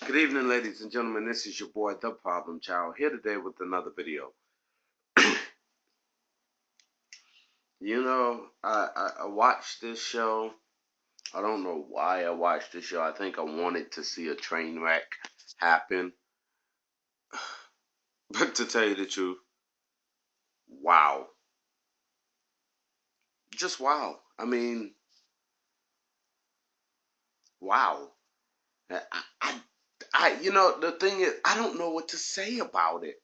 Good evening, ladies and gentlemen. This is your boy, The Problem Child, here today with another video. I watched this show. I don't know why I watched this show. I think I wanted to see a train wreck happen. But to tell you the truth, wow. Just wow. I mean, wow. I, I, the thing is, I don't know what to say about it.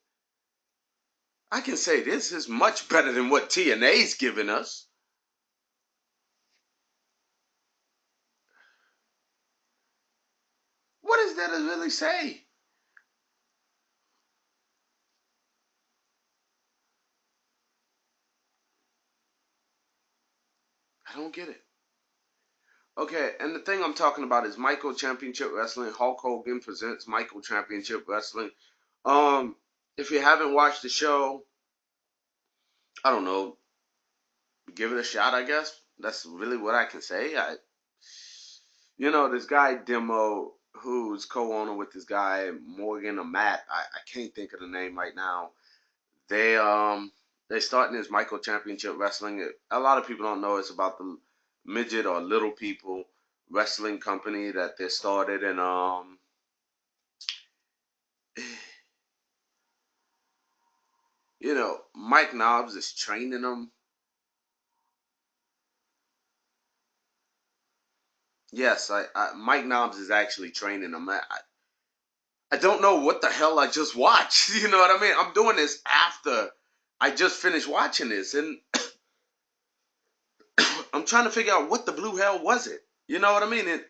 I can say this is much better than what TNA's giving us. What is there to really say? I don't get it. Okay, and the thing I'm talking about is Michael Championship Wrestling. Hulk Hogan presents Michael Championship Wrestling. Um, if you haven't watched the show, I don't know, give it a shot. I guess that's really what I can say. This guy Demo, who's co-owner with this guy Morgan or Matt. I can't think of the name right now. They they starting this Michael Championship Wrestling. A lot of people don't know it's about the midget or little people wrestling company that they started, and Mike Knobs is training them. Yes, Mike Knobs is actually training them. I don't know what the hell I just watched. You know what I mean? I'm doing this after I just finished watching this, and I'm trying to figure out what the blue hell was it. You know what I mean?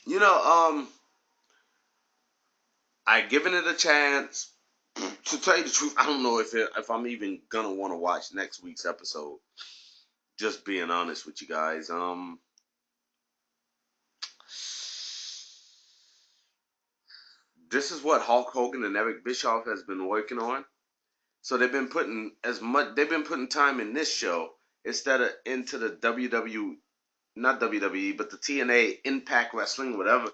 You know, um, I given it a chance. To tell you the truth, I don't know if I'm even gonna want to watch next week's episode. Just being honest with you guys. This is what Hulk Hogan and Eric Bischoff has been working on. So they've been putting time in this show instead of into the WW not WWE but the TNA Impact Wrestling, whatever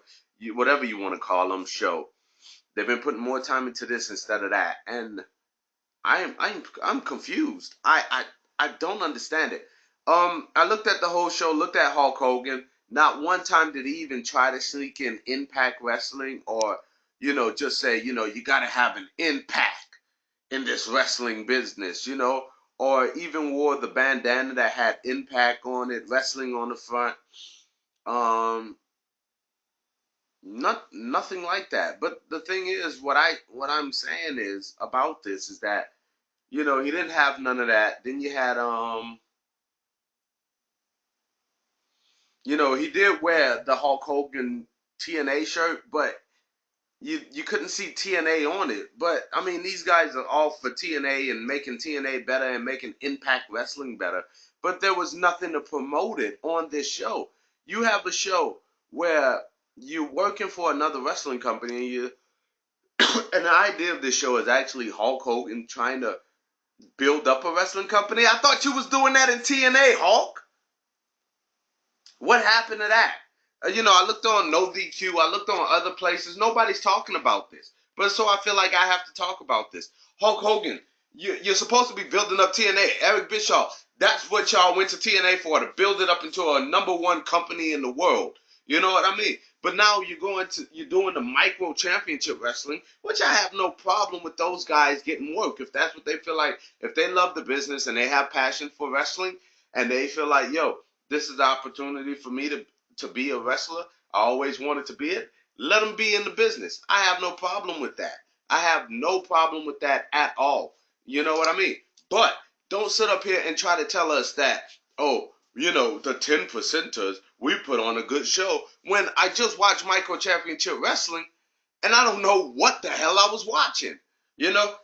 you want to call them show. They've been putting more time into this instead of that, and I'm confused. I don't understand it. I looked at the whole show, looked at Hulk Hogan. Not one time did he even try to sneak in Impact Wrestling or just say you got to have an impact in this wrestling business, or even wore the bandana that had Impact on it, wrestling on the front. Um, nothing like that. But the thing is, what I'm saying is about this is that he didn't have none of that. Then you had he did wear the Hulk Hogan TNA shirt, but you couldn't see TNA on it. But I mean, these guys are all for TNA and making TNA better and making Impact Wrestling better. But there was nothing to promote it on this show. You have a show where you're working for another wrestling company, and and the idea of this show is actually Hulk Hogan trying to build up a wrestling company. I thought you was doing that in TNA, Hulk. What happened to that? I looked on No DQ. I looked on other places. Nobody's talking about this. But so I feel like I have to talk about this. Hulk Hogan, you're supposed to be building up TNA. Eric Bischoff, that's what y'all went to TNA for, to build it up into a number one company in the world. You know what I mean? But now you're doing the micro championship wrestling, which I have no problem with those guys getting work if that's what they feel like. If they love the business and they have passion for wrestling and they feel like, yo, this is the opportunity for me to be a wrestler. I always wanted to be it. Let them be in the business. I have no problem with that. I have no problem with that at all. You know what I mean? But don't sit up here and try to tell us that, oh, the 10 percenters, we put on a good show. When I just watched Micro Championship Wrestling and I don't know what the hell I was watching. You know?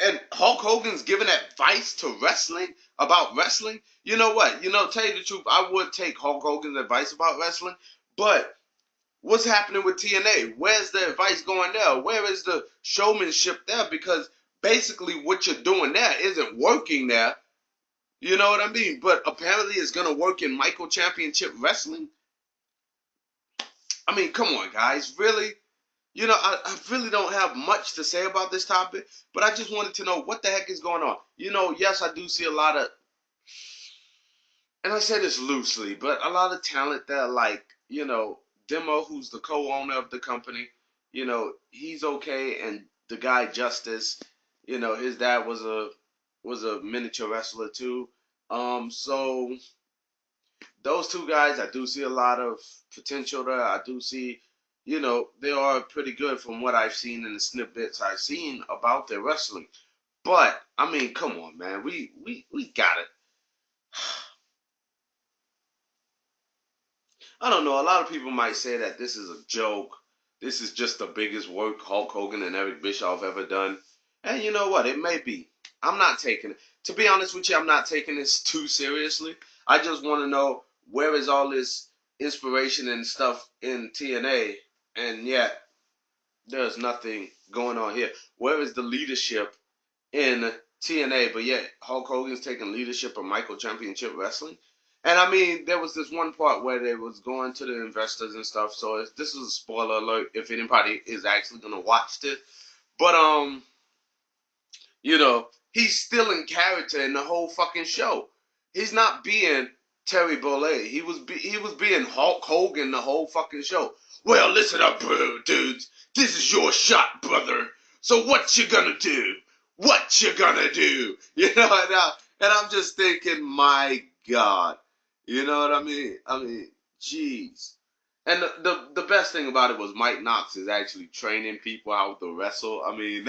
And Hulk Hogan's giving advice to wrestling about wrestling. You know what? Tell you the truth, I would take Hulk Hogan's advice about wrestling, but what's happening with TNA? Where's the advice going there? Where is the showmanship there? Because basically what you're doing there isn't working there. You know what I mean? But apparently it's gonna work in Michael Championship Wrestling. I mean, come on, guys, really? I really don't have much to say about this topic, but I just wanted to know what the heck is going on. Yes, I do see a lot of, and I say this loosely, but a lot of talent that, like, Demo, who's the co-owner of the company, he's okay, and the guy Justice, his dad was a miniature wrestler too. So those two guys, I do see a lot of potential there. I do see, they are pretty good from what I've seen in the snippets I've seen about their wrestling. But I mean, come on, man, we got it. I don't know. A lot of people might say that this is a joke. This is just the biggest work Hulk Hogan and Eric Bischoff ever done. And you know what? It may be. I'm not taking it. To be honest with you, I'm not taking this too seriously. I just want to know where is all this inspiration and stuff in TNA, and yet there's nothing going on here. Where is the leadership in TNA, but yet Hulk Hogan's taking leadership of Michael Championship Wrestling. And I mean, there was this one part where they was going to the investors and stuff. So this is a spoiler alert if anybody is actually gonna watch this. But he's still in character in the whole fucking show. He's not being Terry Bollea. He was being Hulk Hogan the whole fucking show. Well, listen up, bro, dudes. This is your shot, brother. So what you gonna do? What you gonna do? And I'm just thinking, my God. You know what I mean? I mean, jeez. And the best thing about it was Mike Knox is actually training people how to wrestle. I mean,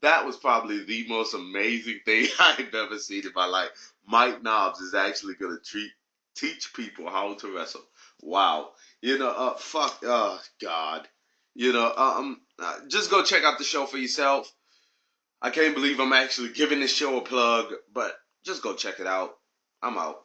that was probably the most amazing thing I've ever seen in my life. Mike Knobs is actually gonna teach people how to wrestle. Wow. Fuck. Oh God. Just go check out the show for yourself. I can't believe I'm actually giving this show a plug, but just go check it out. I'm out.